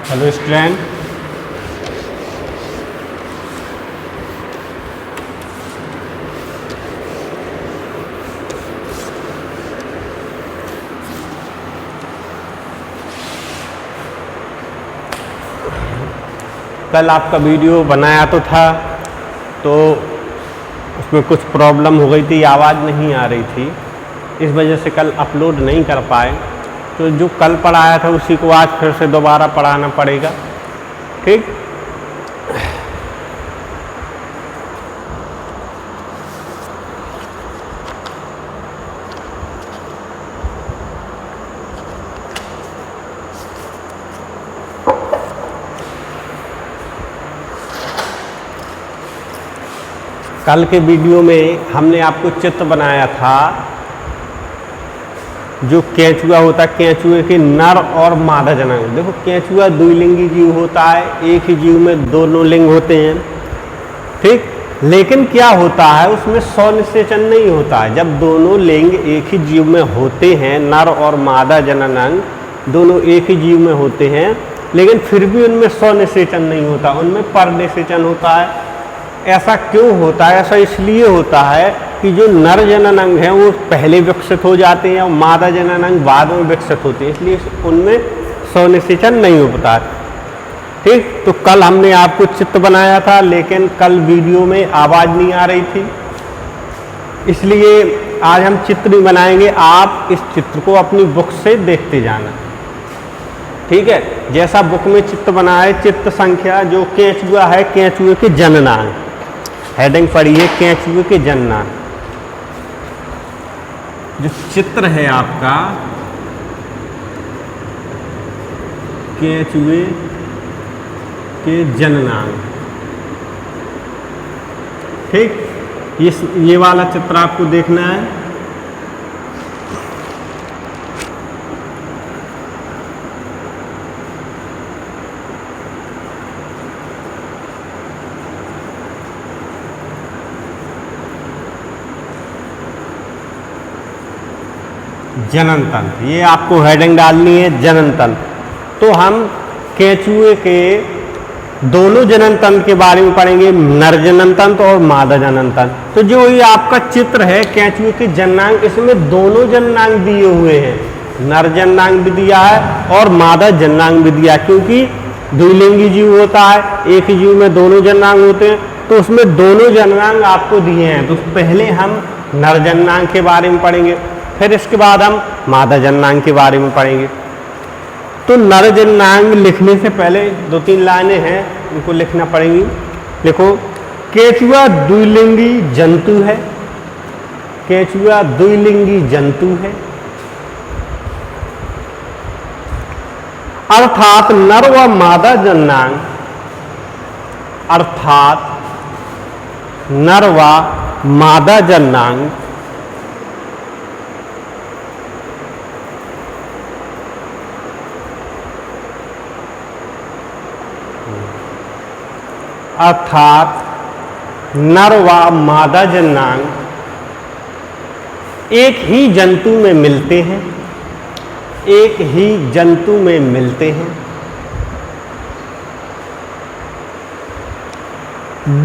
Hello student, कल आपका video बनाया तो था, तो उसमें कुछ प्रॉब्लम हो गई थी, आवाज़ नहीं आ रही थी, इस वजह से कल अपलोड नहीं कर पाए। तो जो कल पढ़ाया था उसी को आज फिर से दोबारा पढ़ाना पड़ेगा। ठीक, कल के वीडियो में हमने आपको चित्र बनाया था, जो केंचुआ होता है, केंचुए के नर और मादा जनांग। देखो केंचुआ द्विलिंगी जीव होता है, एक ही जीव में दोनों लिंग होते हैं। ठीक, लेकिन क्या होता है उसमें स्वनिषेचन नहीं होता है। जब दोनों लिंग एक ही जीव में होते हैं, नर और मादा जननांग दोनों एक ही जीव में होते हैं, लेकिन फिर भी उनमें स्वनिषेचन नहीं होता, उनमें परनिषेचन होता है। ऐसा क्यों होता है? ऐसा इसलिए होता है कि जो नर जननांग हैं वो पहले विकसित हो जाते हैं और मादा जननांग बाद में विकसित होते हैं, इसलिए उनमें स्वनिषेचन नहीं हो पाता। ठीक, तो कल हमने आपको चित्र बनाया था, लेकिन कल वीडियो में आवाज़ नहीं आ रही थी, इसलिए आज हम चित्र नहीं बनाएंगे। आप इस चित्र को अपनी बुक से देखते जाना। ठीक है, जैसा बुक में चित्र बना है, चित्र संख्या जो केंचुआ है, केंचुए के जननांग, हेडिंग पढ़ी है केंचुए के जननांग। जो चित्र है आपका केंचुए के जननांग, ठीक, ये वाला चित्र आपको देखना है। जनन तंत्र, ये आपको हेडिंग डालनी है, जनन तंत्र। तो हम केंचुए के दोनों जनन तंत्र के बारे में पढ़ेंगे, नर जनन तंत्र और मादा जनन तंत्र। तो जो ये आपका चित्र है केंचुए के जननांग, इसमें दोनों जननांग दिए हुए हैं, नर जननांग भी दिया है और मादा जननांग भी दिया है, क्योंकि द्विलिंगी जीव होता है, एक ही जीव में दोनों जननांग होते हैं, तो उसमें दोनों जननांग आपको दिए हैं। तो पहले हम नर जननांग के बारे में पढ़ेंगे, फिर इसके बाद हम मादा जननांग के बारे में पढ़ेंगे। तो नर जननांग लिखने से पहले 2-3 लाइनें हैं, उनको लिखना पड़ेंगी। लिखो, केंचुआ द्विलिंगी जंतु है, केंचुआ द्विलिंगी जंतु है, अर्थात नर व मादा जननांग, अर्थात नर व मादा जननांग अर्थात नर व मादा जननांग एक ही जंतु में मिलते हैं, एक ही जंतु में मिलते हैं।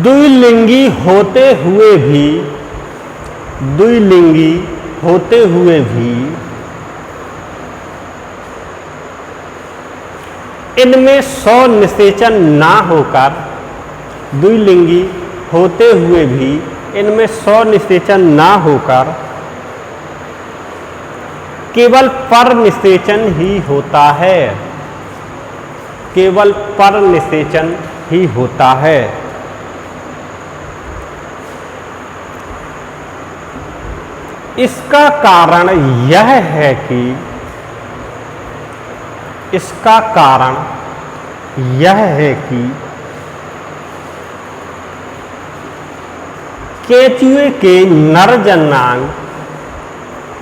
द्विलिंगी होते हुए भी, द्विलिंगी होते हुए भी इनमें स्वनिषेचन ना होकर, द्विलिंगी होते हुए भी इनमें स्वनिषेचन ना होकर केवल परनिषेचन ही होता है, केवल परनिषेचन ही होता है। इसका कारण यह है कि, इसका कारण यह है कि केंचुए के नर जननांग,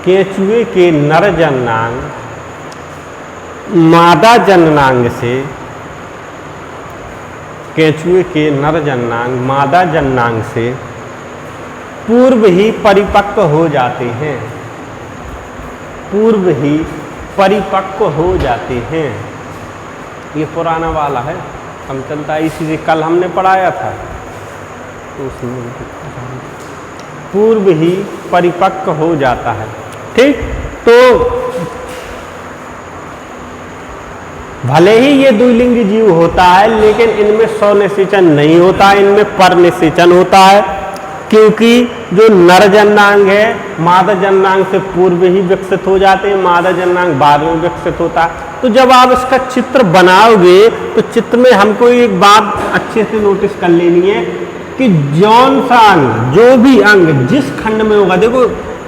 केंचुए के नर जननांग मादा जननांग से, केंचुए के नर जननांग मादा जननांग से पूर्व ही परिपक्व हो जाते हैं, पूर्व ही परिपक्व हो जाते हैं। ये पुराना वाला है, कम चलता है, इसी से कल हमने पढ़ाया था। तो उसमें पूर्व ही परिपक्व हो जाता है। ठीक, तो भले ही ये द्विलिंगी जीव होता है, लेकिन इनमें स्वनिषेचन नहीं होता, इनमें परनिषेचन होता है, क्योंकि जो नर जननांग है मादा जननांग से पूर्व ही विकसित हो जाते हैं, मादा जननांग बाद में विकसित होता है। तो जब आप इसका चित्र बनाओगे तो चित्र में हमको एक बात अच्छे से नोटिस कर लेनी है कि जौन सा अंग, जो भी अंग जिस खंड में होगा, देखो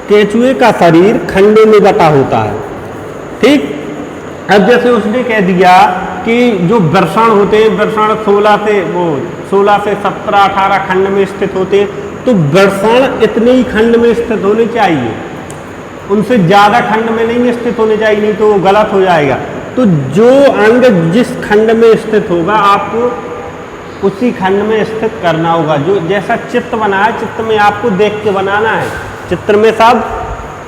केंचुए का शरीर खंडों में बटा होता है। ठीक, अब जैसे उसने कह दिया कि जो वृषण होते हैं, वृषण 16 से 17 18 खंड में स्थित होते हैं, तो वृषण इतने ही खंड में स्थित होने चाहिए, उनसे ज्यादा खंड में नहीं स्थित होने चाहिए, नहीं तो वो गलत हो जाएगा। तो जो अंग जिस खंड में स्थित होगा आपको उसी खंड में स्थित करना होगा। जो जैसा चित्र बना है, चित्र में आपको देख के बनाना है। चित्र में सब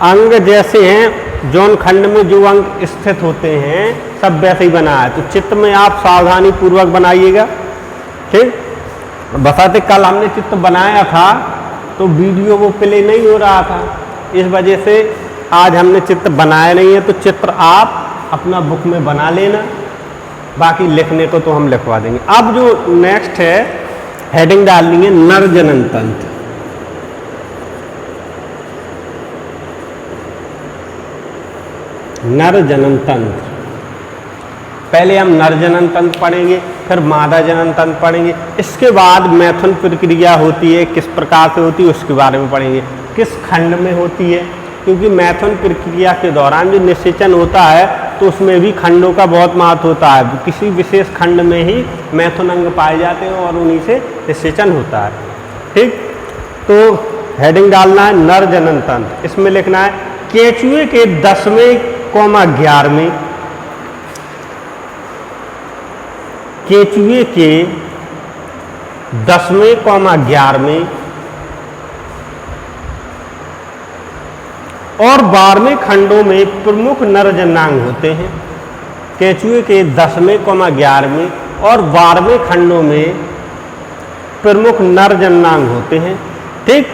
अंग जैसे हैं, जौन खंड में जो अंग स्थित होते हैं सब वैसे ही बना है। तो चित्र में आप सावधानी पूर्वक बनाइएगा। ठीक, बसाते कल हमने चित्र बनाया था तो वीडियो वो प्ले नहीं हो रहा था, इस वजह से आज हमने चित्र बनाया नहीं है। तो चित्र आप अपना बुक में बना लेना, बाकी लिखने को तो हम लिखवा देंगे। अब जो नेक्स्ट है हेडिंग डालनी है नर जनन तंत्र। नर जनन तंत्र, पहले हम नर जनन तंत्र पढ़ेंगे, फिर मादा जनन तंत्र पढ़ेंगे, इसके बाद मैथुन प्रक्रिया होती है, किस प्रकार से होती है उसके बारे में पढ़ेंगे, किस खंड में होती है, क्योंकि मैथुन प्रक्रिया के दौरान जो निषेचन होता है तो उसमें भी खंडों का बहुत महत्व होता है। किसी विशेष खंड में ही मैथुन अंग पाए जाते हैं और उन्हीं से निषेचन होता है। ठीक, तो हेडिंग डालना है नर जनन तंत्र। इसमें लिखना है केंचुए के 10वें 11वें, केंचुए के 10वें 11वें और 12वें खंडों में प्रमुख नर जननांग होते हैं। केंचुए के 10वें 11वें और 12वें खंडों में प्रमुख नर जननांग होते हैं। ठीक,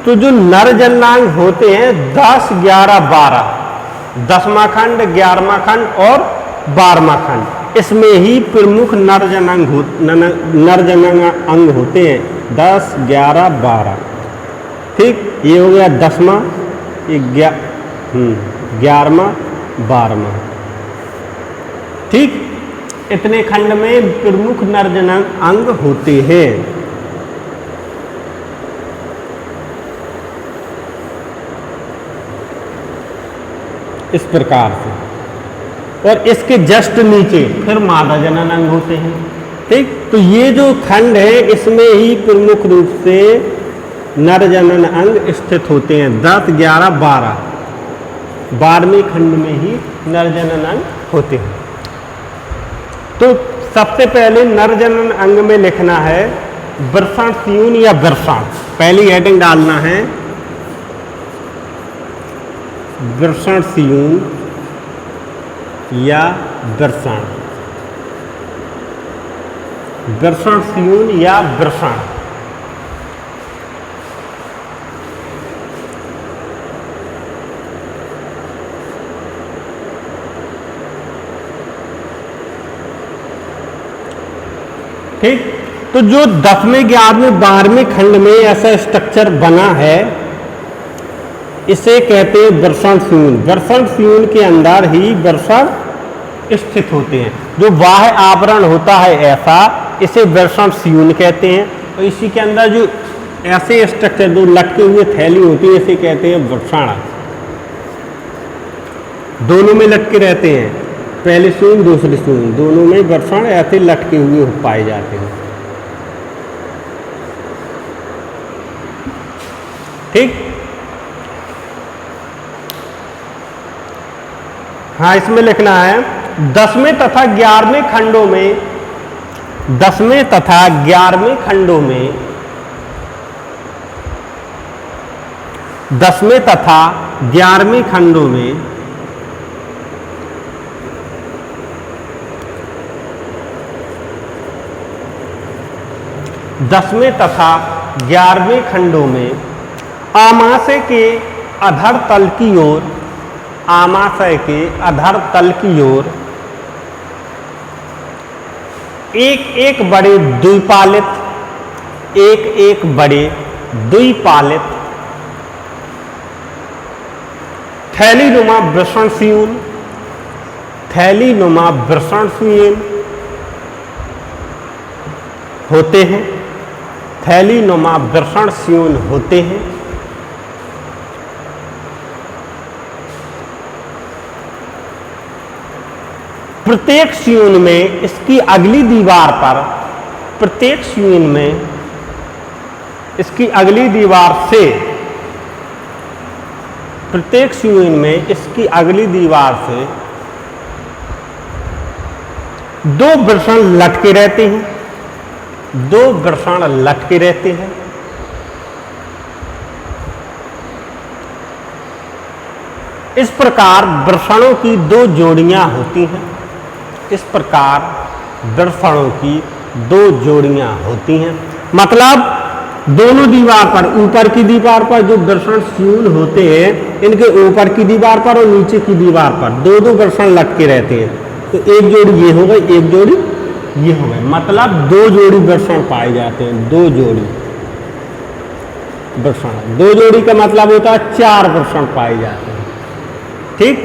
तो जो नर जननांग होते हैं 10, 11, 12, 10वां खंड, 11वां खंड और 12वां खंड, इसमें ही प्रमुख नर जननांग अंग होते हैं 10, 11, 12। ठीक, ये हो गया 10वां, 11वां, 12वां। ठीक, इतने खंड में प्रमुख नर जननांग अंग होते हैं। इस प्रकार से, और इसके जस्ट नीचे फिर मादा जनन अंग होते हैं। ठीक, तो ये जो खंड है इसमें ही प्रमुख रूप से नर जनन अंग स्थित होते हैं। 10, 11, 12, 12वें खंड में ही नर जनन अंग होते हैं। तो सबसे पहले नर जनन अंग में लिखना है वृषण स्यून या वृषण। पहली हेडिंग डालना है वृषण स्यून या वृषण, वृषण स्यून या वृषण। ठीक, तो जो 10वें 11वें 12वें खंड में ऐसा स्ट्रक्चर बना है इसे कहते हैं वृषण स्यून। वृषण स्यून के अंदर ही वृषण स्थित होते हैं। जो बाह्य आवरण होता है ऐसा, इसे वृषण स्यून कहते हैं। और इसी के अंदर जो ऐसे स्ट्रक्चर जो लटके हुए थैली होती है इसे कहते हैं वृषण। दोनों में लटके रहते हैं, पहले स्यून दूसरी स्यून, दोनों में वृषण ऐसे लटके हुए पाए जाते हैं। ठीक, हाँ, इसमें लिखना है 10वें तथा 11वें खंडों में, 10वें तथा 11वें खंडों में, 10वें तथा 11वें खंडों में 10वें तथा 11वें खंडों में आमाशय के अधर तल की ओर, आमाशय के अधर तल की ओर एक एक बड़े द्विपालित थैलीनुमा वृषणशूल होते हैं, थैलीनुमा वृषणशूल होते हैं। प्रत्येक श्यून में इसकी अगली दीवार पर, प्रत्येक श्यून में इसकी अगली दीवार से, प्रत्येक श्यून में इसकी अगली दीवार से 2 वृषण लटके रहते हैं, 2 वृषण लटके रहते हैं। इस प्रकार वृषणों की 2 जोड़ियां होती हैं, इस प्रकार वृषणों की 2 जोड़ियां होती हैं। मतलब दोनों दीवार पर, ऊपर की दीवार पर जो वृषण श्यूल होते हैं, इनके ऊपर की दीवार पर और नीचे की दीवार पर 2-2 वृषण लटके रहते हैं। तो एक जोड़ी ये हो गई, एक जोड़ी ये हो गई, मतलब 2 जोड़ी वृषण पाए जाते हैं, 2 जोड़ी वृषण। 2 जोड़ी का मतलब होता है 4 वृषण पाए जाते हैं। ठीक,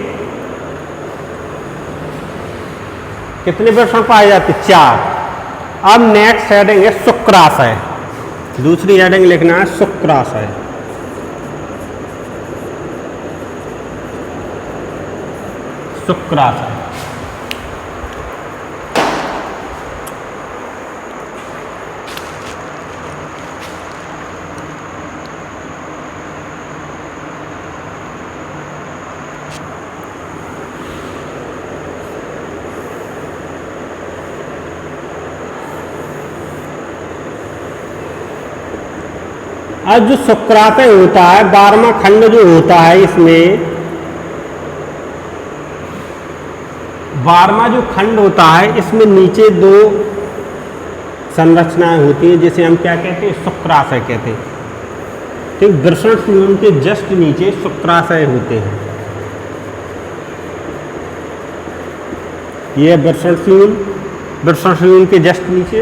कितने वृषण पाए जाते? 4। अब नेक्स्ट हेडिंग है शुक्राशय। दूसरी हेडिंग लिखना है शुक्राशय। शुक्राशय आज जो शुक्राशय होता है, 12वां खंड जो होता है, इसमें 12वां जो खंड होता है, इसमें नीचे 2 संरचनाएं होती हैं, जिसे हम क्या कहते हैं? शुक्राशय कहते हैं। ठीक, वृषणशूल के जस्ट नीचे शुक्राशय होते हैं। यह वृषणशूल के जस्ट नीचे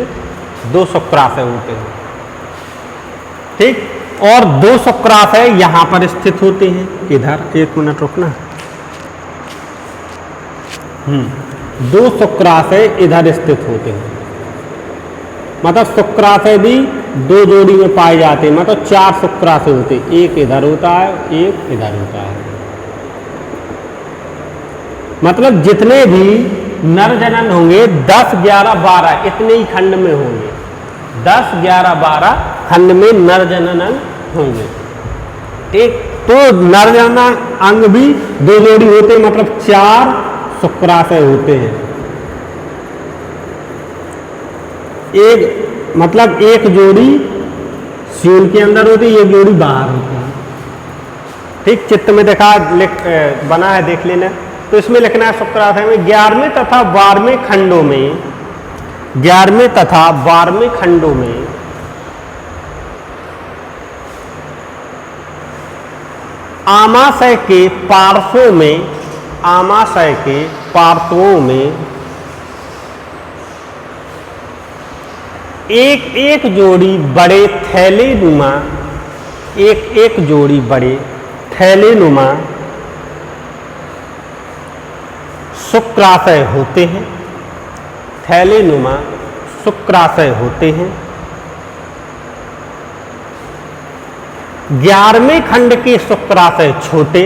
2 शुक्राशय होते हैं। ठीक, और 2 शुक्राशय यहां पर स्थित होते हैं। इधर 1 मिनट रुकना। 2 शुक्राशय इधर स्थित होते हैं, मतलब शुक्राशय भी 2 जोड़ी में पाए जाते हैं, मतलब 4 शुक्राशय होते हैं। एक इधर होता है, एक इधर होता है। मतलब जितने भी नर जनन होंगे 10, 11, 12 इतने ही खंड में होंगे। 10, 11, 12 खंड में नर जनन होंगे। ठीक, तो नर जनन अंग भी 2 जोड़ी होते हैं, मतलब 4 शुक्राशय होते हैं। एक मतलब एक जोड़ी श्यूल के अंदर होती है, एक जोड़ी बाहर होती है। ठीक, चित्र में देखा बना है, देख लेना। तो इसमें लिखना है शुक्राशय में 11वें तथा 12वें खंडों में, 11वें तथा 12वें खंडों में आमाशय के पार्श्वों में, आमाशय के पार्श्वों में एक एक जोड़ी बड़े थैलेनुमा, एक एक जोड़ी बड़े थैलेनुमा शुक्राशय होते हैं। थैलेनुमा शुक्राशय होते हैं। 11वें खंड के शुक्राशय छोटे,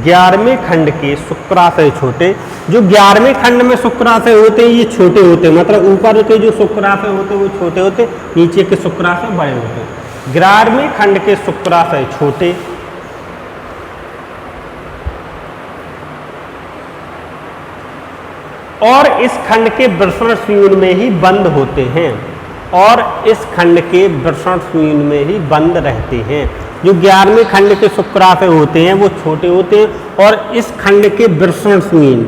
11वें खंड के शुक्राशय छोटे। जो 11वें खंड में शुक्राशय होते हैं ये छोटे होते हैं, मतलब ऊपर के जो शुक्राशय होते हैं वो छोटे होते, नीचे के शुक्राशय बड़े होते हैं। 11वें खंड के शुक्राशय छोटे, और इस खंड के वृषणशूल में ही बंद होते हैं, और इस खंड के वृषणशूल में ही बंद रहते हैं। जो 11वें खंड के शुक्राशय होते हैं वो छोटे होते हैं, और इस खंड के वृषणशूल,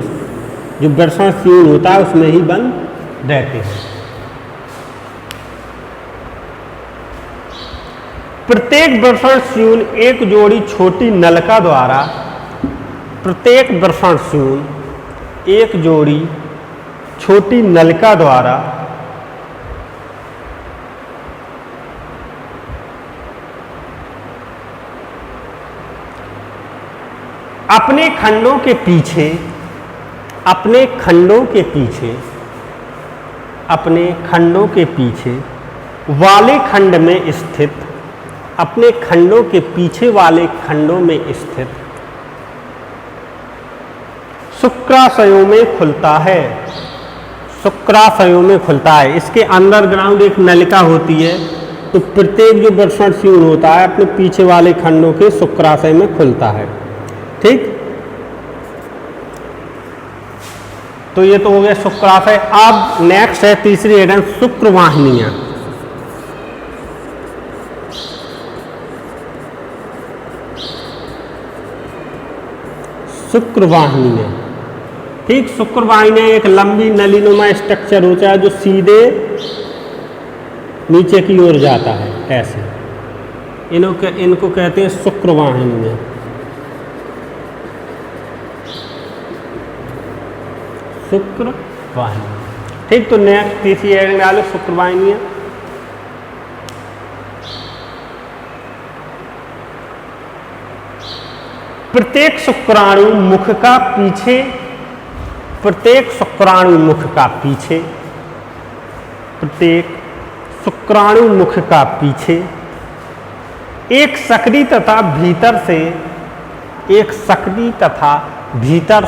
जो वृषणशूल होता है उसमें ही बंद रहते हैं। प्रत्येक वृषणस्यूल एक जोड़ी छोटी नलिका द्वारा, प्रत्येक वृषणस्यूल एक जोड़ी छोटी नलिका द्वारा अपने खंडों के पीछे, अपने खंडों के पीछे, अपने खंडों के पीछे वाले खंड में स्थित, अपने खंडों के पीछे वाले खंडों में स्थित शुक्राशयों में खुलता है, शुक्राशयों में खुलता है। इसके अंडरग्राउंड एक नलिका होती है, तो प्रत्येक जो वृषणस्यूल होता है अपने पीछे वाले खंडों के शुक्राशय में खुलता है। ठीक, तो ये तो हो गया शुक्राशय। अब नेक्स्ट है तीसरी हेडन शुक्रवाहिनियां। शुक्रवाहिनियां, ठीक, शुक्रवाहिनियां एक लंबी नलीनुमा स्ट्रक्चर होता है जो सीधे नीचे की ओर जाता है, ऐसे इनको कहते हैं शुक्रवाहिनियां। शुक्रवाहिनियां, ठीक, तो नेक्स्ट तीसरी हेडिंग डालो शुक्रवाहिनियां। प्रत्येक शुक्राणु मुख का पीछे, प्रत्येक शुक्राणु मुख का पीछे, प्रत्येक शुक्राणु मुख का पीछे एक सक्रिय तथा भीतर से, एक सक्रिय तथा भीतर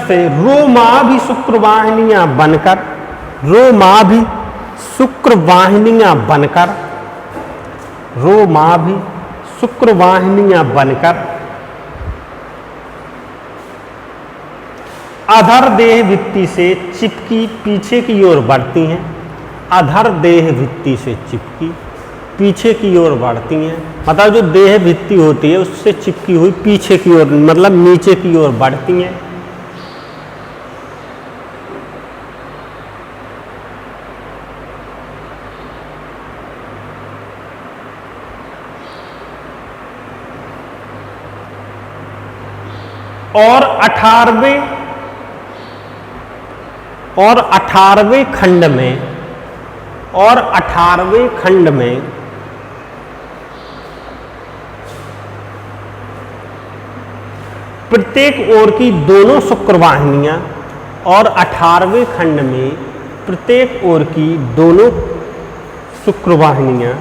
से रोमाभि शुक्रवाहिनियां बनकर, रोमाभि शुक्रवाहिनियां बनकर, रोमाभि शुक्रवाहिनियां बनकर अधर देह भित्ति से चिपकी पीछे की ओर बढ़ती हैं, अधर देह भित्ति से चिपकी पीछे की ओर बढ़ती हैं, मतलब जो देह भित्ति होती है उससे चिपकी हुई पीछे की ओर, मतलब नीचे की ओर बढ़ती हैं। और 18वें खंड में, और 18वें खंड में प्रत्येक ओर की दोनों शुक्रवाहिनियां, और 18वें खंड में प्रत्येक ओर की दोनों शुक्रवाहिनियां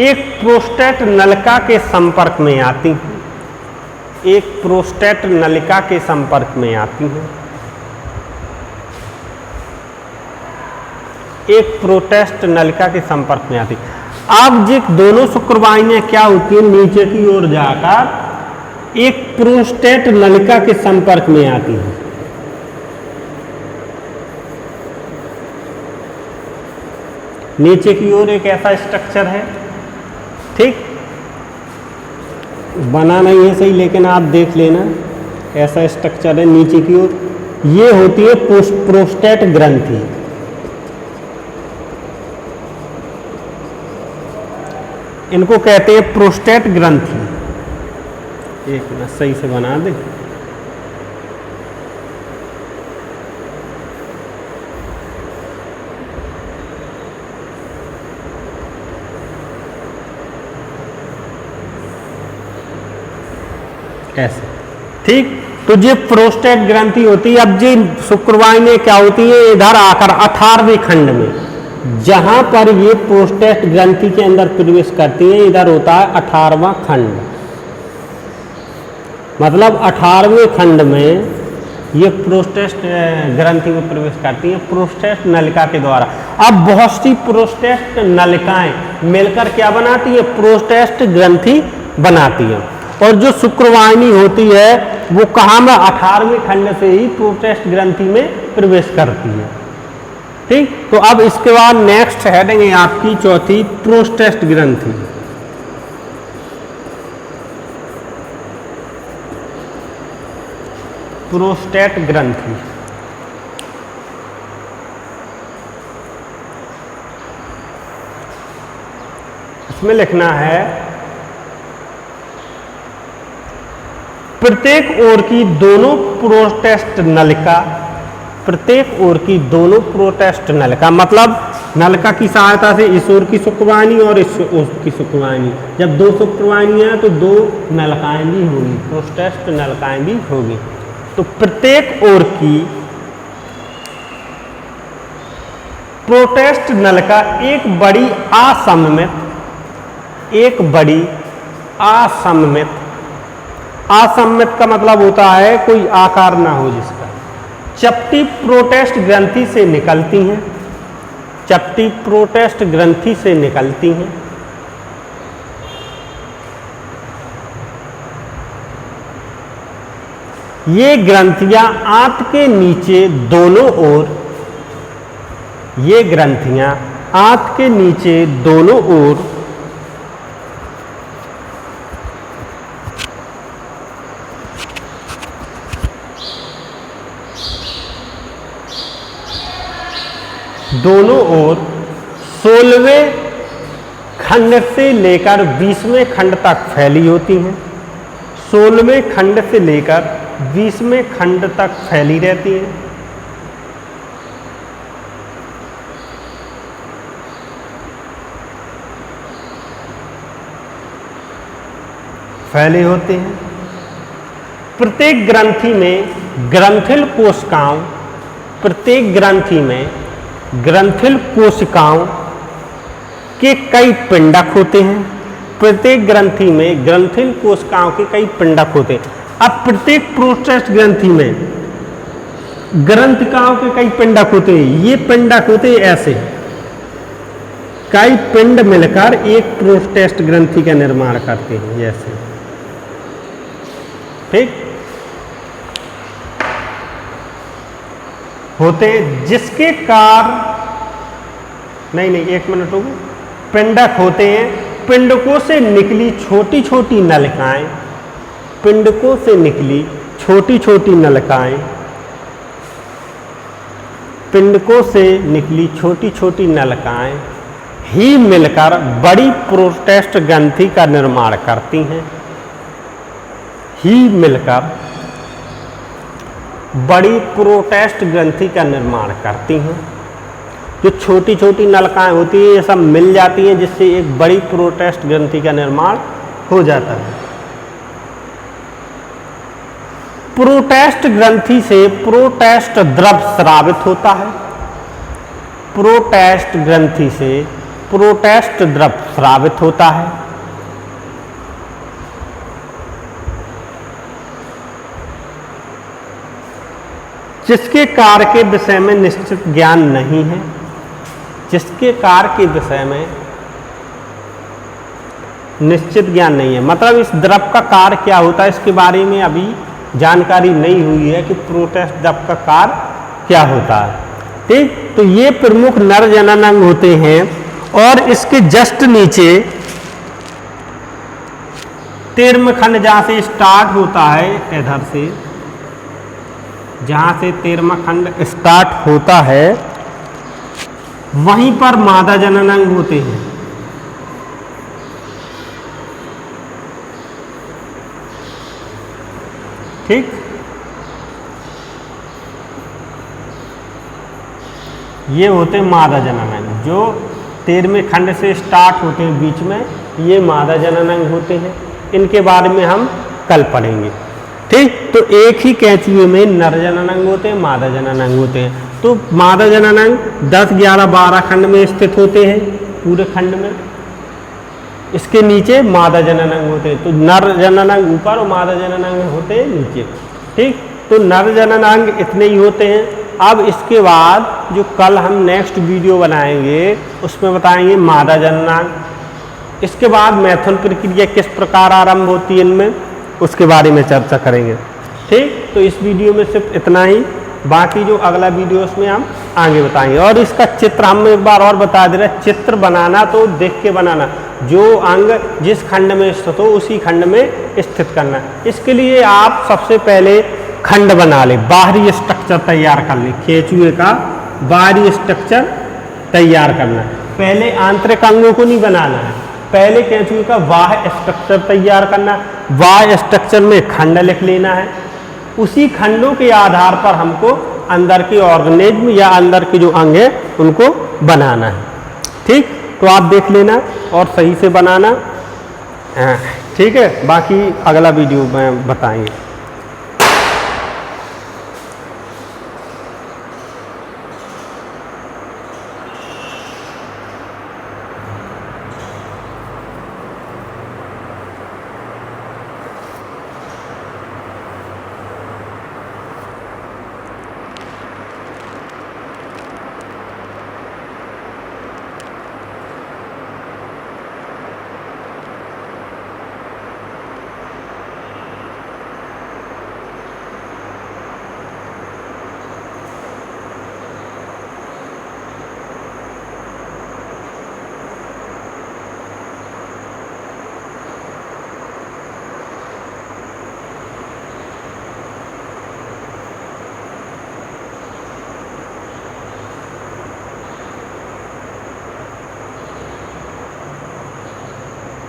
एक प्रोस्टेट नलिका के संपर्क में आती हैं, एक प्रोस्टेट नलिका के संपर्क में आती हैं, एक प्रोस्टेट नलिका के संपर्क में आती है। अब ये दोनों शुक्रवाहिनियां क्या होती हैं, नीचे की ओर जाकर एक प्रोस्टेट नलिका के संपर्क में आती हैं। नीचे की ओर एक ऐसा स्ट्रक्चर है, ठीक, बना नहीं है सही लेकिन आप देख लेना, ऐसा स्ट्रक्चर है नीचे की ओर, ये होती है प्रोस्टेट ग्रंथि। इनको कहते हैं प्रोस्टेट ग्रंथि। एक मिनट सही से बना दे। ऐसे, ठीक, तो ये प्रोस्टेट ग्रंथि होती है। अब ये शुक्रवाहिनियां क्या होती है, इधर आकर 18वें खंड में, जहां पर ये प्रोस्टेट ग्रंथि के अंदर प्रवेश करती है, इधर होता है 18वां खंड, मतलब 18वें खंड में ये प्रोस्टेट ग्रंथि में प्रवेश करती है प्रोस्टेट नलिका के द्वारा। अब बहुत सी प्रोस्टेट नलिकाएं मिलकर क्या बनाती है, प्रोस्टेट ग्रंथि बनाती है। और जो शुक्रवाहिनी होती है वो कहाँ में, 18वें खंड से ही प्रोस्टेट ग्रंथि में प्रवेश करती है, ठीक। तो अब इसके बाद नेक्स्ट हेडिंग है आपकी चौथी, प्रोस्टेट ग्रंथि। प्रोस्टेट ग्रंथि। इसमें लिखना है प्रत्येक ओर की दोनों प्रोस्टेट नलिका, प्रत्येक ओर की दोनों प्रोस्टेट नलिका, मतलब नलिका की सहायता से इस ओर की शुक्रवाहिनी और इस ओर की शुक्रवाहिनी, जब दो शुक्रवाहिनियां तो दो नलिकाएं भी होगी, प्रोस्टेट नलिकाएं भी होगी। तो प्रत्येक ओर की प्रोस्टेट नलिका एक बड़ी असममित, एक बड़ी असममित, असममित का मतलब होता है कोई आकार ना हो जिसका, चपटी प्रोस्टेट ग्रंथि से निकलती हैं, चपटी प्रोस्टेट ग्रंथि से निकलती हैं। ये ग्रंथियां आंत के नीचे दोनों ओर, ये ग्रंथियां आंत के नीचे दोनों ओर दोनों ओर 16वें खंड से लेकर 20वें खंड तक फैली होती हैं, 16वें खंड से लेकर 20वें खंड तक फैली रहती हैं। फैले होते हैं। प्रत्येक ग्रंथि में ग्रंथिल कोशिकाओं, प्रत्येक ग्रंथि में ग्रंथिल कोशिकाओं के कई पिंडक होते हैं, प्रत्येक ग्रंथि में ग्रंथिल कोशिकाओं के कई पिंडक होते हैं। अब प्रत्येक प्रोस्टेट ग्रंथि में ग्रंथिकाओं के कई पिंडक होते हैं, ये पिंडक होते हैं ऐसे, कई पिंड मिलकर एक प्रोस्टेट ग्रंथि का निर्माण करते हैं जैसे, ठीक होते, जिसके कार्य, नहीं एक मिनट रुको, पिंडक होते हैं। पिंडकों से निकली छोटी छोटी नलिकाएं, पिंडकों से निकली छोटी छोटी नलिकाएं, पिंडकों से निकली छोटी छोटी नलिकाएं ही मिलकर बड़ी प्रोस्टेट ग्रंथि का निर्माण करती हैं, ही मिलकर बड़ी प्रोस्टेट ग्रंथि का निर्माण करती हैं। जो छोटी छोटी नलिकाएं होती हैं ये सब मिल जाती हैं जिससे एक बड़ी प्रोस्टेट ग्रंथि का निर्माण हो जाता है। प्रोस्टेट ग्रंथि से प्रोस्टेट द्रव स्रावित होता है, प्रोस्टेट ग्रंथि से प्रोस्टेट द्रव स्रावित होता है। जिसके कार्य के विषय में निश्चित ज्ञान नहीं है, जिसके कार्य के विषय में निश्चित ज्ञान नहीं है, मतलब इस द्रव का कार्य क्या होता है इसके बारे में अभी जानकारी नहीं हुई है कि प्रोस्टेट द्रव का कार्य क्या होता है, ठीक। तो ये प्रमुख नर जननांग होते हैं और इसके जस्ट नीचे 13वां खंड जहां से स्टार्ट होता है, इधर से जहां से 13वां खंड स्टार्ट होता है वहीं पर मादा जननांग होते हैं, ठीक। ये होते हैं मादा जननांग, जो 13वें खंड से स्टार्ट होते हैं बीच में, ये मादा जननांग होते हैं। इनके बारे में हम कल पढ़ेंगे, ठीक। तो एक ही कैंचुए में नर जननांग होते हैं, मादा जननांग होते हैं। तो मादा जननांग 10, 11, 12 खंड में स्थित होते हैं पूरे खंड में, इसके नीचे मादा जननांग होते हैं। तो नर जननांग ऊपर और मादा जननांग होते हैं नीचे, ठीक। तो नर जननांग इतने ही होते हैं। अब इसके बाद जो कल हम नेक्स्ट वीडियो बनाएंगे उसमें बताएंगे मादा जननांग। इसके बाद मैथुन प्रक्रिया किस प्रकार आरंभ होती है इनमें, उसके बारे में चर्चा करेंगे, ठीक। तो इस वीडियो में सिर्फ इतना ही, बाकी जो अगला वीडियो उसमें हम आगे बताएंगे। और इसका चित्र हम एक बार और बता दे रहे हैं, चित्र बनाना तो देख के बनाना, जो अंग जिस खंड में स्थित हो उसी खंड में स्थित करना। इसके लिए आप सबसे पहले खंड बना ले, बाहरी स्ट्रक्चर तैयार कर ले। केंचुए का बाहरी स्ट्रक्चर तैयार करना है, पहले आंतरिक अंगों को नहीं बनाना है, पहले केंचुए का बाह्य स्ट्रक्चर तैयार करना है। बाह्य स्ट्रक्चर में खंड लिख लेना है, उसी खंडों के आधार पर हमको अंदर के ऑर्गेनिज्म या अंदर के जो अंग है उनको बनाना है। ठीक, तो आप देख लेना और सही से बनाना। ठीक है, बाकी अगला वीडियो में बताएंगे।